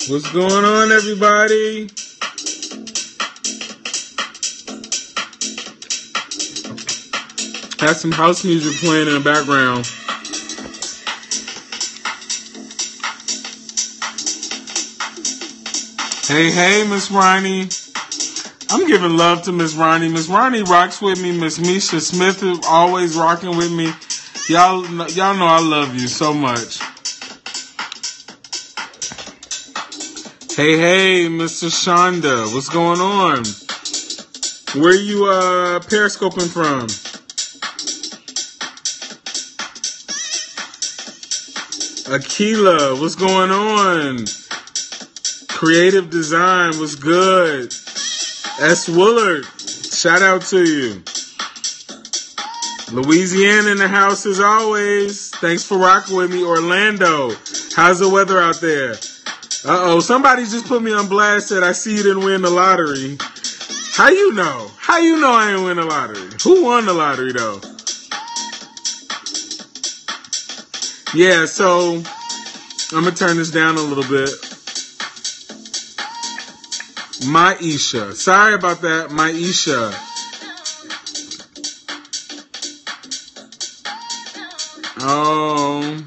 What's going on, everybody? Have some house music playing in the background. Hey, Miss Ronnie. I'm giving love to Miss Ronnie. Miss Ronnie rocks with me. Miss Misha Smith is always rocking with me. Y'all know I love you so much. Hey, Mr. Shonda. What's going on? Where you periscoping from? Akila, what's going on? Creative Design, what's good? S. Willard, shout out to you. Louisiana in the house as always. Thanks for rocking with me. Orlando, how's the weather out there? Somebody just put me on blast, said I see you didn't win the lottery. How you know? How you know I didn't win the lottery? Who won the lottery though? Yeah, so I'm going to turn this down a little bit. Maisha. Sorry about that, Maisha. Oh,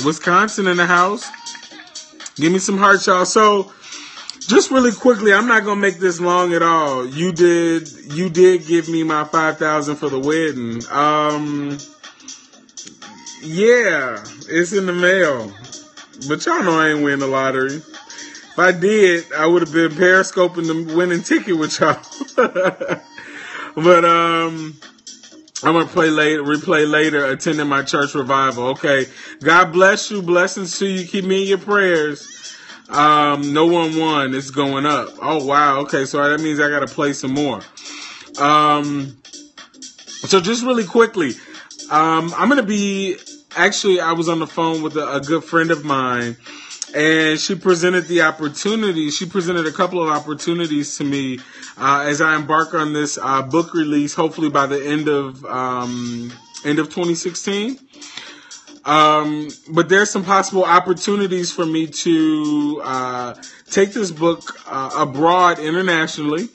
Wisconsin in the house. Give me some hearts, y'all. So, just really quickly, I'm not going to make this long at all. You did give me my $5,000 for the wedding. Yeah, it's in the mail. But y'all know I ain't win the lottery. If I did, I would have been periscoping the winning ticket with y'all. But I'm gonna replay later, attending my church revival. Okay. God bless you, blessings to you. Keep me in your prayers. No one won. It's going up. Oh wow. Okay, so that means I gotta play some more. So just really quickly, I'm gonna be I was on the phone with a good friend of mine. And she presented a couple of opportunities to me as I embark on this book release, hopefully by the end of 2016. But there's some possible opportunities for me to take this book abroad internationally,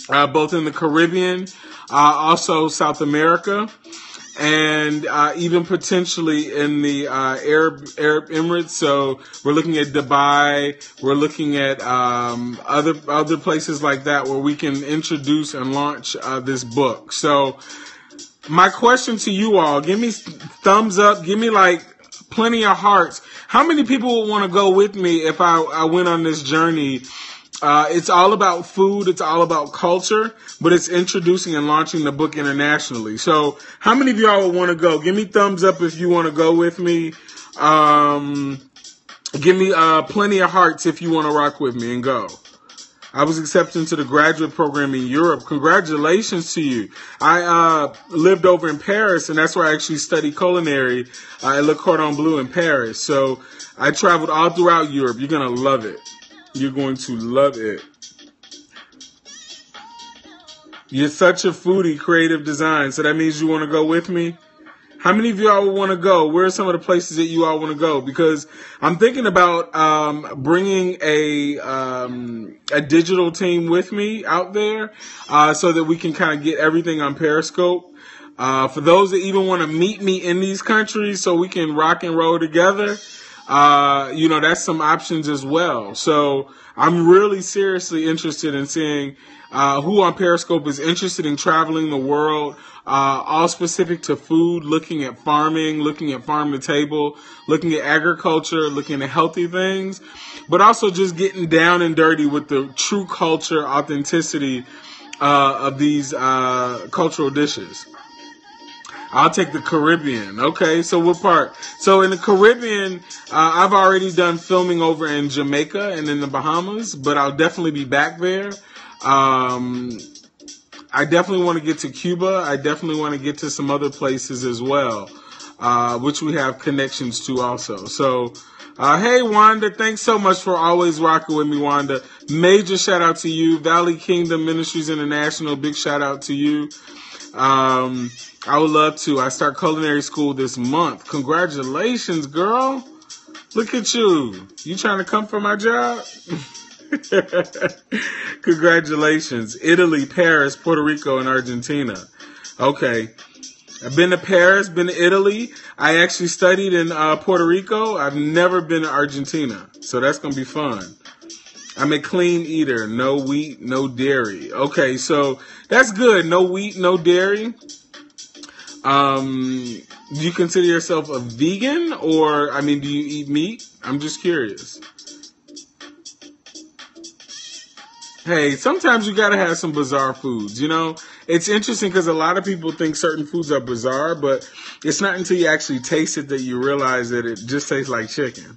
both in the Caribbean, also South America, and even potentially in the Arab Emirates. So we're looking at Dubai. We're looking at other places like that where we can introduce and launch this book. So my question to you all, give me thumbs up. Give me like plenty of hearts. How many people would want to go with me if I went on this journey? It's all about food. It's all about culture, but it's introducing and launching the book internationally. So how many of y'all would want to go? Give me thumbs up if you want to go with me. Give me plenty of hearts if you want to rock with me and go. I was accepted into the graduate program in Europe. Congratulations to you. I lived over in Paris, and that's where I actually studied culinary at Le Cordon Bleu in Paris. So I traveled all throughout Europe. You're going to love it. You're going to love it. You're such a foodie, Creative Design. So that means you want to go with me? How many of y'all would want to go? Where are some of the places that you all want to go? Because I'm thinking about bringing a digital team with me out there so that we can kind of get everything on Periscope. For those that even want to meet me in these countries so we can rock and roll together, that's some options as well. So I'm really seriously interested in seeing who on Periscope is interested in traveling the world, all specific to food, looking at farming, looking at farm to table, looking at agriculture, looking at healthy things, but also just getting down and dirty with the true culture, authenticity of these cultural dishes. I'll take the Caribbean. Okay, so what part? So in the Caribbean, I've already done filming over in Jamaica and in the Bahamas, but I'll definitely be back there. I definitely want to get to Cuba. I definitely want to get to some other places as well, which we have connections to also. So Hey, Wanda, thanks so much for always rocking with me, Wanda. Major shout out to you. Valley Kingdom Ministries International, big shout out to you. I would love to. I start culinary school this month. Congratulations, girl. Look at you. You trying to come for my job? Congratulations. Italy, Paris, Puerto Rico, and Argentina. Okay. I've been to Paris, been to Italy. I actually studied in Puerto Rico. I've never been to Argentina. So that's going to be fun. I'm a clean eater. No wheat, no dairy. Okay, so that's good. No wheat, no dairy. Do you consider yourself a vegan? Or, do you eat meat? I'm just curious. Hey, sometimes you gotta have some bizarre foods, It's interesting because a lot of people think certain foods are bizarre, but it's not until you actually taste it that you realize that it just tastes like chicken.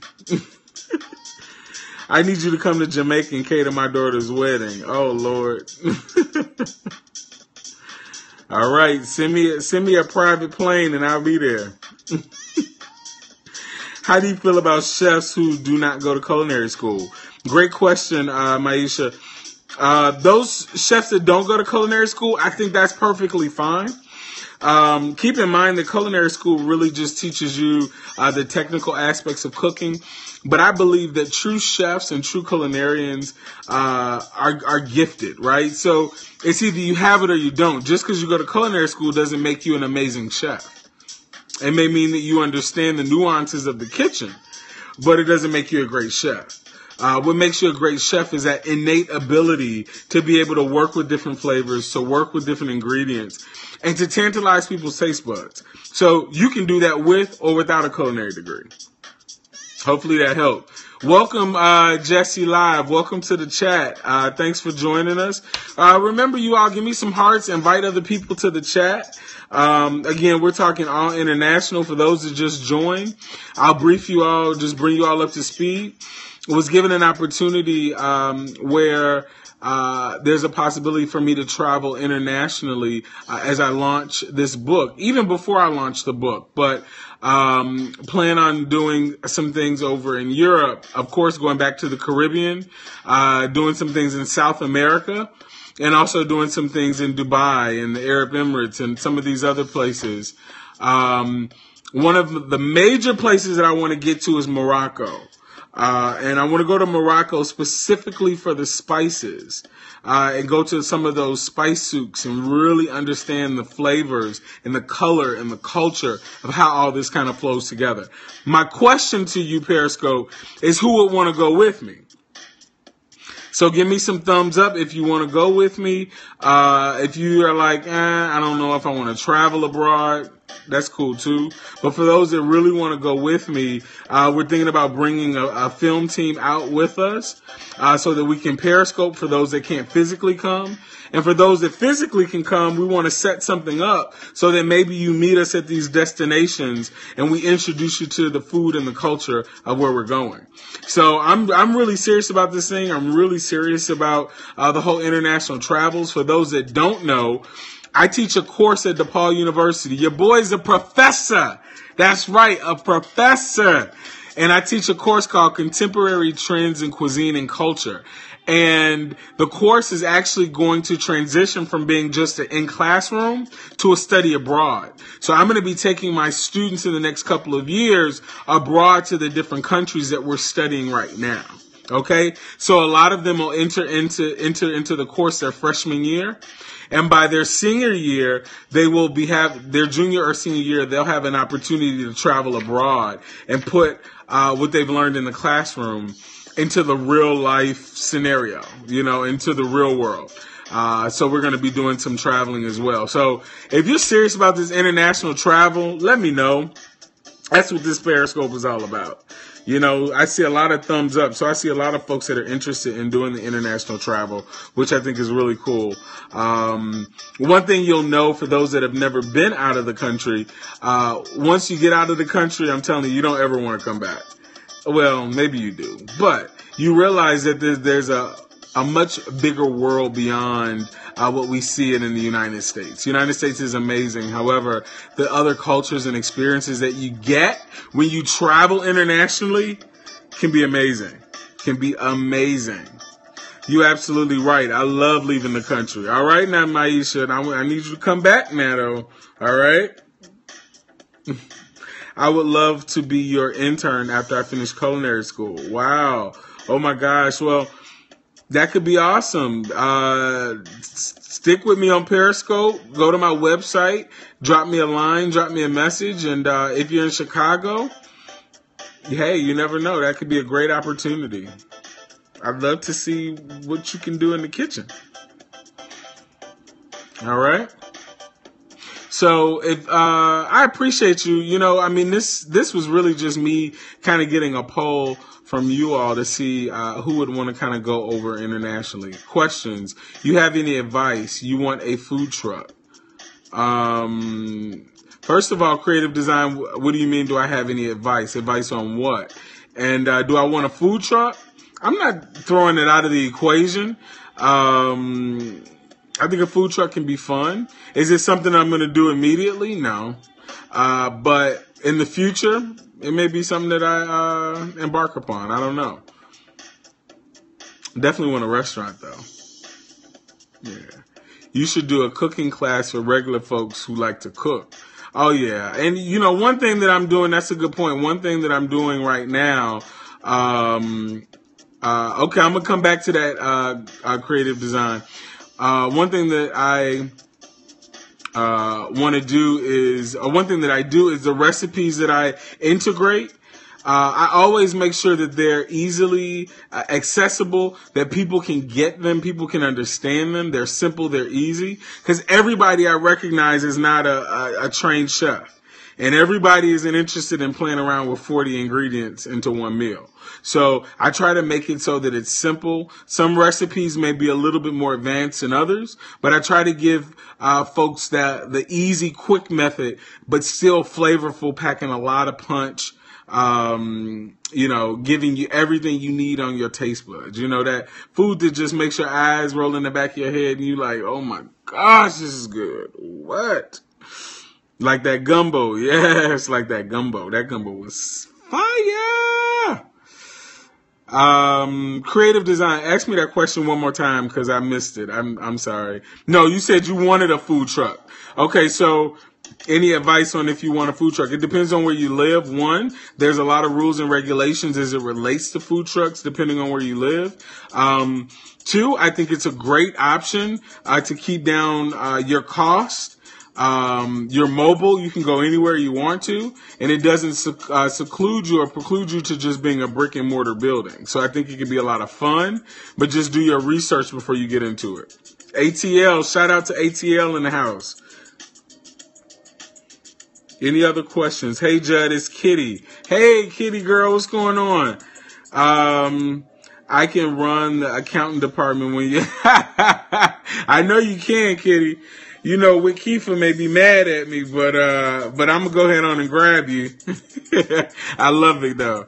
I need you to come to Jamaica and cater my daughter's wedding. Oh, Lord. All right, send me a private plane and I'll be there. How do you feel about chefs who do not go to culinary school? Great question, Maisha. Those chefs that don't go to culinary school, I think that's perfectly fine. Keep in mind that culinary school really just teaches you the technical aspects of cooking. But I believe that true chefs and true culinarians are gifted, right? So it's either you have it or you don't. Just because you go to culinary school doesn't make you an amazing chef. It may mean that you understand the nuances of the kitchen, but it doesn't make you a great chef. What makes you a great chef is that innate ability to be able to work with different flavors, to work with different ingredients, and to tantalize people's taste buds. So you can do that with or without a culinary degree. Hopefully that helped. Welcome, Jesse Live. Welcome to the chat. Thanks for joining us. Remember, you all, give me some hearts. Invite other people to the chat. Again, we're talking all international. For those that just joined, I'll brief you all, just bring you all up to speed. Was given an opportunity where there's a possibility for me to travel internationally as I launch this book, even before I launch the book. But plan on doing some things over in Europe, of course, going back to the Caribbean, doing some things in South America, and also doing some things in Dubai and the Arab Emirates and some of these other places. One of the major places that I want to get to is Morocco. And I want to go to Morocco specifically for the spices, and go to some of those spice souks and really understand the flavors and the color and the culture of how all this kind of flows together. My question to you, Periscope, is who would want to go with me? So give me some thumbs up if you want to go with me. If you are like, I don't know if I want to travel abroad, that's cool too. But for those that really want to go with me, we're thinking about bringing a film team out with us, so that we can Periscope for those that can't physically come. And for those that physically can come, we want to set something up so that maybe you meet us at these destinations and we introduce you to the food and the culture of where we're going. So I'm really serious about this thing. I'm really serious about the whole international travels. For those that don't know, I teach a course at DePaul University. Your boy's a professor. That's right, a professor. And I teach a course called Contemporary Trends in Cuisine and Culture. And the course is actually going to transition from being just an in-classroom to a study abroad. So I'm going to be taking my students in the next couple of years abroad to the different countries that we're studying right now. Okay? So a lot of them will enter into the course their freshman year. And by their senior year, they will their junior or senior year, they'll have an opportunity to travel abroad and put what they've learned in the classroom into the real life scenario, into the real world. So we're going to be doing some traveling as well. So if you're serious about this international travel, let me know. That's what this Periscope is all about. I see a lot of thumbs up. So I see a lot of folks that are interested in doing the international travel, which I think is really cool. One thing you'll know for those that have never been out of the country, once you get out of the country, I'm telling you, you don't ever want to come back. Well, maybe you do, but you realize that there's a much bigger world beyond what we see in the United States. The United States is amazing. However, the other cultures and experiences that you get when you travel internationally, can be amazing. Can be amazing. You absolutely right. I love leaving the country. All right now, Maisha. I need you to come back now, though. All right? I would love to be your intern after I finish culinary school. Wow. Oh, my gosh. Well, that could be awesome. Stick with me on Periscope. Go to my website. Drop me a line. Drop me a message. And if you're in Chicago, hey, you never know. That could be a great opportunity. I'd love to see what you can do in the kitchen. All right. So if I appreciate you. You know, I mean, this was really just me kind of getting a poll from you all to see who would want to kind of go over internationally. Questions. You have any advice? You want a food truck? First of all, creative design. What do you mean? Do I have any advice? Advice on what? And do I want a food truck? I'm not throwing it out of the equation. I think a food truck can be fun. Is it something I'm going to do immediately? No. But in the future, it may be something that I embark upon. I don't know. Definitely want a restaurant, though. Yeah. You should do a cooking class for regular folks who like to cook. Oh, yeah. And, you know, one thing that I'm doing, that's a good point. One thing that I'm doing right now, okay, I'm going to come back to that creative design. One thing that I want to do is, one thing that I do is the recipes that I integrate. I always make sure that they're easily accessible, that people can get them, people can understand them. They're simple, they're easy. Because everybody I recognize is not a trained chef. And everybody isn't interested in playing around with 40 ingredients into one meal. So I try to make it so that it's simple. Some recipes may be a little bit more advanced than others, but I try to give folks the easy, quick method, but still flavorful, packing a lot of punch. You know, giving you everything you need on your taste buds. You know, that food that just makes your eyes roll in the back of your head and you like, oh my gosh, this is good. What? Like that gumbo. Yes, like that gumbo. That gumbo was fire. Creative design. Ask me that question one more time because I missed it. I'm sorry. No, you said you wanted a food truck. Okay, so any advice on if you want a food truck? It depends on where you live. One, there's a lot of rules and regulations as it relates to food trucks, depending on where you live. Two, I think it's a great option to keep down your cost. You're mobile. You can go anywhere you want to, and it doesn't seclude you or preclude you to just being a brick and mortar building. So I think it can be a lot of fun, but just do your research before you get into it. ATL, shout out to ATL in the house. Any other questions? Hey, Judd, it's Kitty. Hey, Kitty girl, what's going on? I can run the accounting department when you... I know you can, Kitty. You know, with Kiefer may be mad at me, but I'm gonna go ahead on and grab you. I love it though.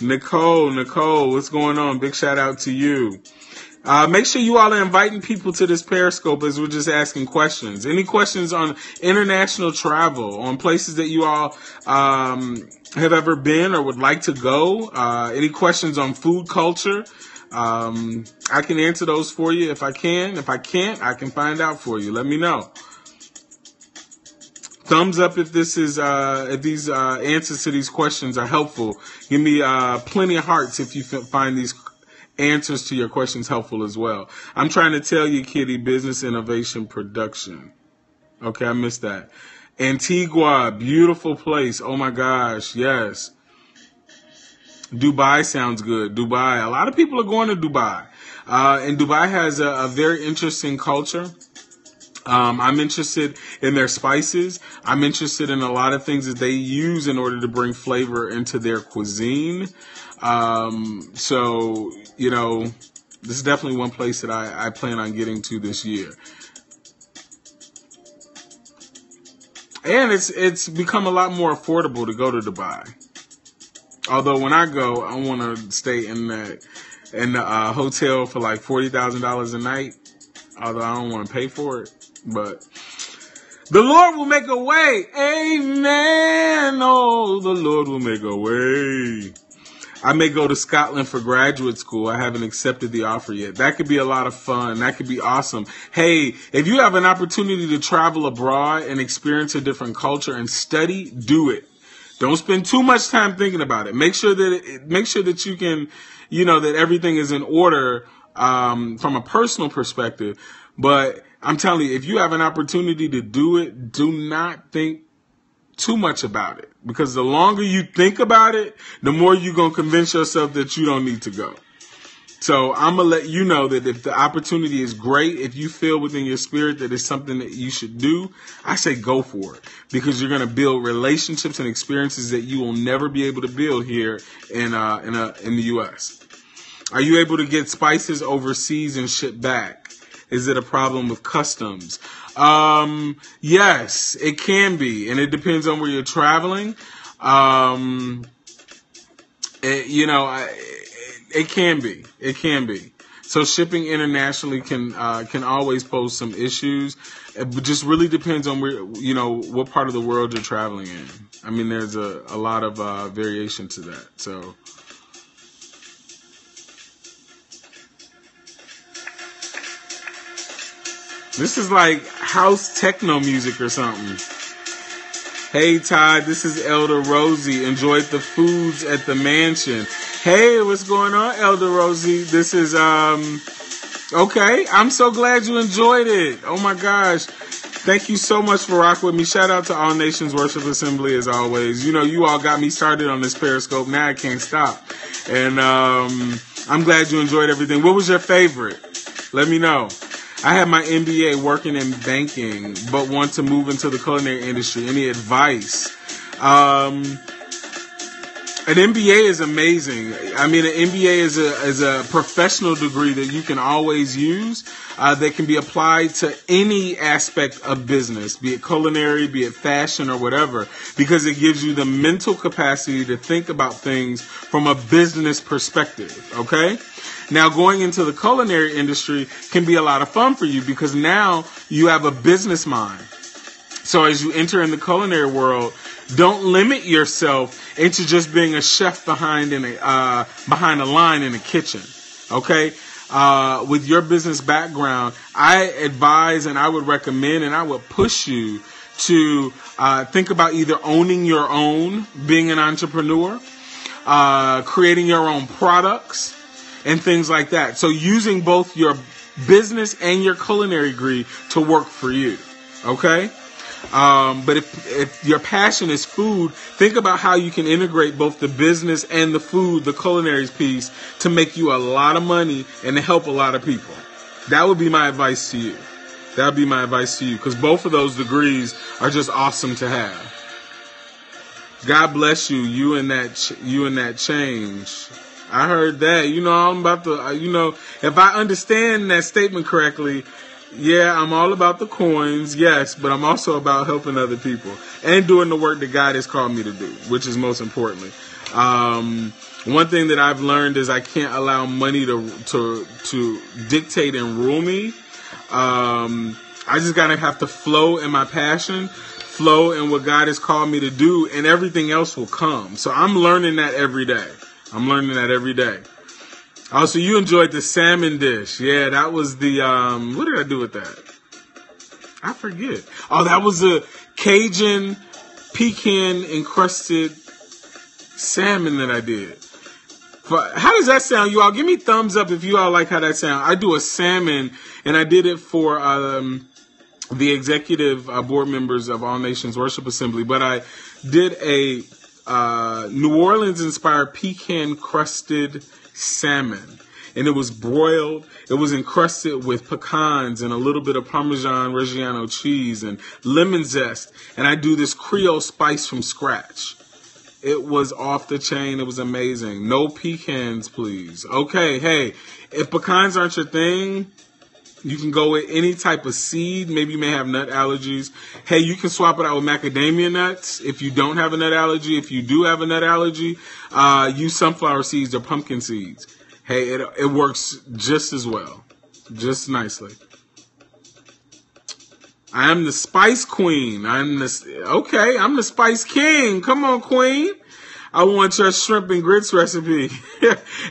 Nicole, what's going on? Big shout out to you. Make sure you all are inviting people to this Periscope as we're just asking questions. Any questions on international travel, on places that you all have ever been or would like to go? Any questions on food culture? I can answer those for you if I can. If I can't, I can find out for you. Let me know. Thumbs up if this is if these answers to these questions are helpful. Give me plenty of hearts if you find these answers to your questions helpful as well. I'm trying to tell you, Kitty, business innovation production. Okay, I missed that. Antigua, beautiful place. Oh my gosh, yes. Dubai sounds good. Dubai. A lot of people are going to Dubai. And Dubai has a very interesting culture. I'm interested in their spices. I'm interested in a lot of things that they use in order to bring flavor into their cuisine. So, you know, this is definitely one place that I plan on getting to this year. And it's become a lot more affordable to go to Dubai. Although when I go, I want to stay in the hotel for like $40,000 a night. Although I don't want to pay for it, but The Lord will make a way. Amen. Oh, the Lord will make a way. I may go to Scotland for graduate school. I haven't accepted the offer yet. That could be a lot of fun. That could be awesome. Hey, if you have an opportunity to travel abroad and experience a different culture and study, do it. Don't spend too much time thinking about it. Make sure that you can, that everything is in order from a personal perspective. But I'm telling you, if you have an opportunity to do it, do not think too much about it, because the longer you think about it, the more you're going to convince yourself that you don't need to go. So I'm going to let you know that if the opportunity is great, if you feel within your spirit that it's something that you should do, I say go for it, because you're going to build relationships and experiences that you will never be able to build here in the U.S. Are you able to get spices overseas and ship back? Is it a problem with customs? Yes, it can be, and it depends on where you're traveling. It can be. It can be. So shipping internationally can always pose some issues. It just really depends on where, what part of the world you're traveling in. I mean, there's a lot of variation to that. So. This is like house techno music or something. Hey, Todd, this is Elder Rosie. Enjoyed the foods at the mansion. Hey, what's going on, Elder Rosie? This is, okay. I'm so glad you enjoyed it. Oh, my gosh. Thank you so much for rocking with me. Shout out to All Nations Worship Assembly, as always. You all got me started on this Periscope. Now I can't stop. And I'm glad you enjoyed everything. What was your favorite? Let me know. I have my MBA working in banking, but want to move into the culinary industry. Any advice? An MBA is amazing. I mean, an MBA is a professional degree that you can always use, that can be applied to any aspect of business, be it culinary, be it fashion, or whatever, because it gives you the mental capacity to think about things from a business perspective, okay? Now, going into the culinary industry can be a lot of fun for you, because now you have a business mind. So as you enter in the culinary world, don't limit yourself into just being a chef behind a line in a kitchen. Okay? With your business background, I advise and I would recommend and I would push you to think about either owning your own, being an entrepreneur, creating your own products, and things like that. So using both your business and your culinary degree to work for you. Okay? But if your passion is food, think about how you can integrate both the business and the food, the culinary piece, to make you a lot of money and to help a lot of people. That would be my advice to you. That would be my advice to you, because both of those degrees are just awesome to have. God bless you. You and that change. I heard that. I'm about to, if I understand that statement correctly, yeah, I'm all about the coins, yes, but I'm also about helping other people and doing the work that God has called me to do, which is most importantly. One thing that I've learned is I can't allow money to dictate and rule me. I just gotta have to flow in my passion, flow in what God has called me to do, and everything else will come. So I'm learning that every day. Also, you enjoyed the salmon dish. Yeah, that was the, what did I do with that? I forget. Oh, that was a Cajun pecan encrusted salmon that I did. How does that sound, you all? Give me thumbs up if you all like how that sounds. I do a salmon, and I did it for the executive board members of All Nations Worship Assembly, but I did a New Orleans-inspired pecan-crusted salmon. And it was broiled. It was encrusted with pecans and a little bit of Parmesan Reggiano cheese and lemon zest. And I do this Creole spice from scratch. It was off the chain. It was amazing. No pecans, please. Okay, hey, if pecans aren't your thing, you can go with any type of seed. Maybe you may have nut allergies. Hey, you can swap it out with macadamia nuts if you don't have a nut allergy. If you do have a nut allergy, use sunflower seeds or pumpkin seeds. Hey, it works just as well. Just nicely. I am the Spice Queen. I'm the Spice King. Come on, Queen. I want your shrimp and grits recipe.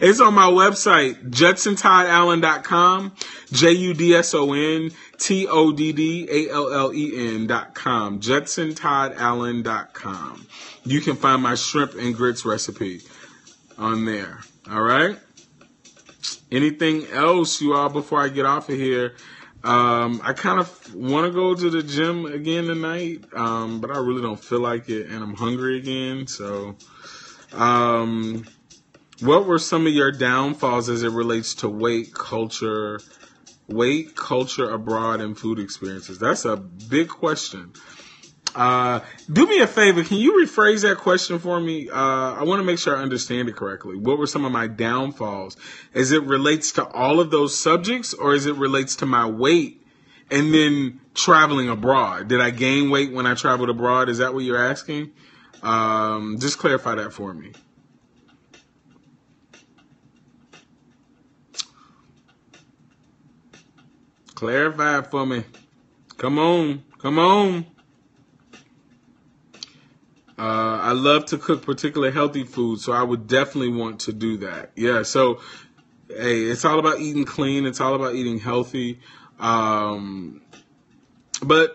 It's on my website, JudsonToddAllen.com, JudsonToddAllen.com, JudsonToddAllen.com. You can find my shrimp and grits recipe on there. All right? Anything else, you all, before I get off of here? I kind of want to go to the gym again tonight, but I really don't feel like it, and I'm hungry again. So, what were some of your downfalls as it relates to weight culture abroad, and food experiences? That's a big question. Do me a favor. Can you rephrase that question for me? I want to make sure I understand it correctly. What were some of my downfalls? Is it relates to all of those subjects, or is it relates to my weight and then traveling abroad? Did I gain weight when I traveled abroad? Is that what you're asking? Just clarify that for me. Clarify it for me. Come on. I love to cook particular healthy food, so I would definitely want to do that. Yeah, so, hey, it's all about eating clean. It's all about eating healthy. But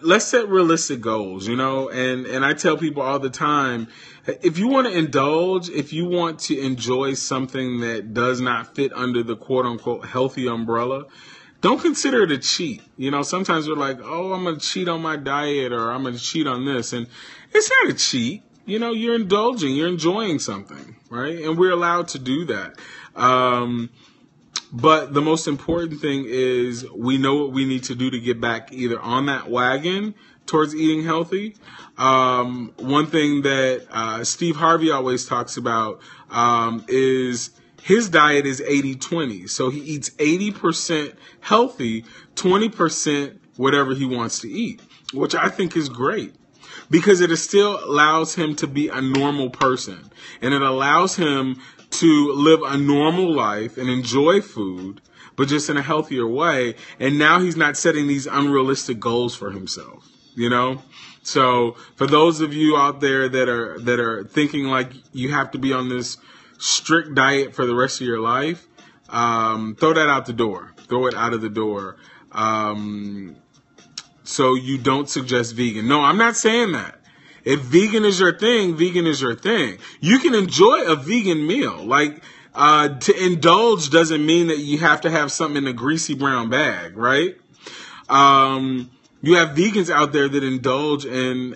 let's set realistic goals, and I tell people all the time, if you want to indulge, if you want to enjoy something that does not fit under the quote-unquote healthy umbrella, don't consider it a cheat. Sometimes we're like, oh, I'm going to cheat on my diet, or I'm going to cheat on this. And it's not a cheat. You're indulging. You're enjoying something, right? And we're allowed to do that. But the most important thing is we know what we need to do to get back either on that wagon towards eating healthy. One thing that Steve Harvey always talks about is his diet is 80-20. So he eats 80% healthy, 20% whatever he wants to eat, which I think is great because it still allows him to be a normal person, and it allows him to live a normal life and enjoy food, but just in a healthier way. And now he's not setting these unrealistic goals for himself, So for those of you out there that are thinking like you have to be on this strict diet for the rest of your life, throw that out the door. Throw it out of the door. So you don't suggest vegan. No, I'm not saying that. If vegan is your thing, vegan is your thing. You can enjoy a vegan meal. Like, to indulge doesn't mean that you have to have something in a greasy brown bag, right? You have vegans out there that indulge in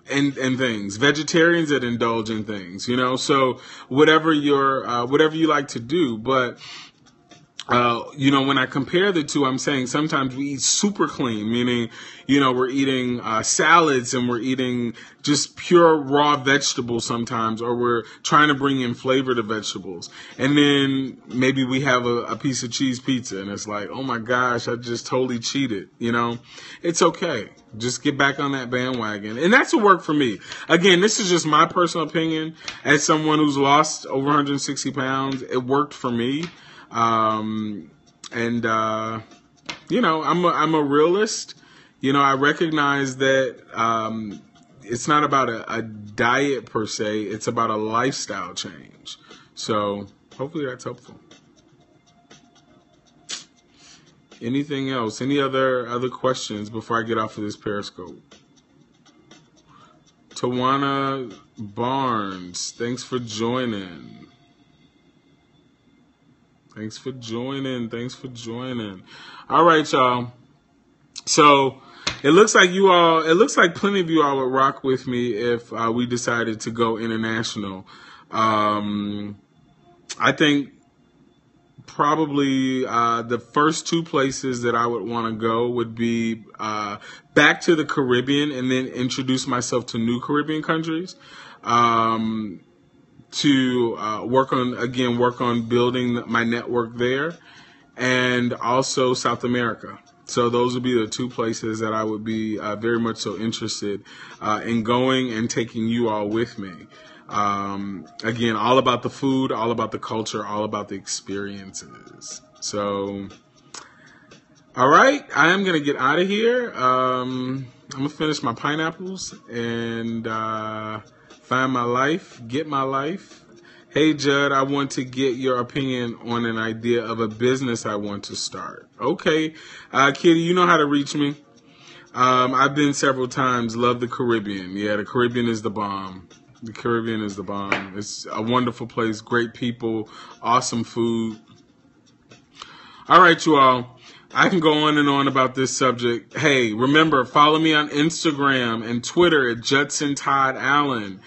things. Vegetarians that indulge in things, So whatever you like to do, but when I compare the two, I'm saying sometimes we eat super clean, meaning, we're eating salads and we're eating just pure raw vegetables sometimes, or we're trying to bring in flavor to vegetables. And then maybe we have a piece of cheese pizza and it's like, oh my gosh, I just totally cheated, It's okay. Just get back on that bandwagon. And that's what worked for me. Again, this is just my personal opinion. As someone who's lost over 160 pounds, it worked for me. I'm a realist. I recognize that it's not about a diet per se. It's about a lifestyle change. So hopefully that's helpful. Anything else? Any other questions before I get off of this Periscope? Tawana Barnes, thanks for joining. Thanks for joining. All right, y'all. So it looks like plenty of you all would rock with me if we decided to go international. I think probably the first two places that I would want to go would be back to the Caribbean and then introduce myself to new Caribbean countries. To work on building my network there, and also South America. So those would be the two places that I would be very much so interested in going and taking you all with me. Again, all about the food, all about the culture, all about the experiences. So All right, I am going to get out of here. I'm going to finish my pineapples and find my life, get my life. Hey, Judd, I want to get your opinion on an idea of a business I want to start. Okay, Kitty, you know how to reach me. I've been several times. Love the Caribbean. Yeah, the Caribbean is the bomb. The Caribbean is the bomb. It's a wonderful place, great people, awesome food. All right, you all. I can go on and on about this subject. Hey, remember, follow me on Instagram and Twitter at Judson Todd Allen.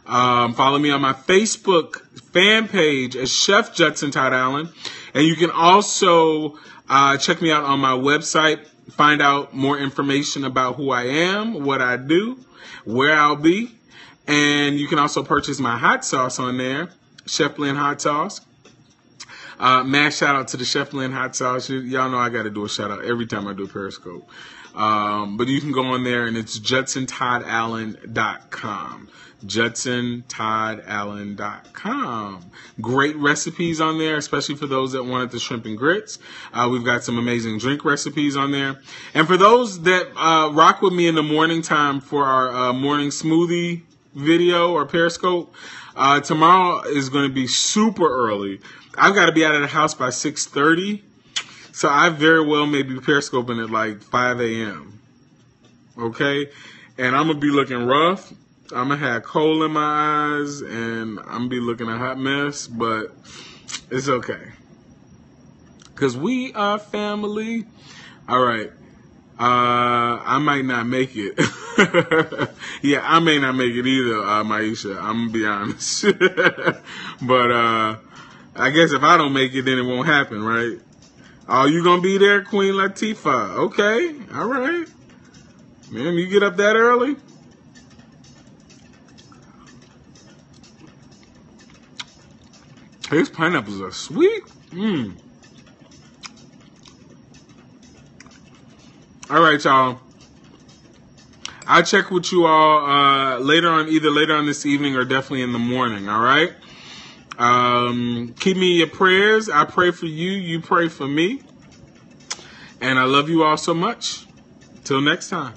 Follow me on my Facebook fan page as Chef Judson Todd Allen. And you can also check me out on my website, find out more information about who I am, what I do, where I'll be. And you can also purchase my hot sauce on there, Chef Blend Hot Sauce. Mass shout out to the Chef Blend Hot Sauce. Y'all know I got to do a shout out every time I do Periscope. But you can go on there and it's JudsonToddAllen.com. JudsonToddAllen.com. Great recipes on there, especially for those that wanted the shrimp and grits. We've got some amazing drink recipes on there. And for those that rock with me in the morning time for our morning smoothie video or Periscope, tomorrow is going to be super early. I've got to be out of the house by 6:30, so I very well may be Periscoping at like 5 a.m., okay? And I'm going to be looking rough. I'm going to have coal in my eyes, and I'm going to be looking a hot mess, but it's okay. Because we are family. All right. I might not make it. Yeah, I may not make it either, Maisha. I'm going to be honest. But, I guess if I don't make it, then it won't happen, right? Oh, you gonna be there, Queen Latifah? Okay, all right. Man, you get up that early? These pineapples are sweet. All right, y'all. I'll check with you all later on, either later on this evening or definitely in the morning, all right? Keep me in your prayers. I pray for you. You pray for me. And I love you all so much. Till next time.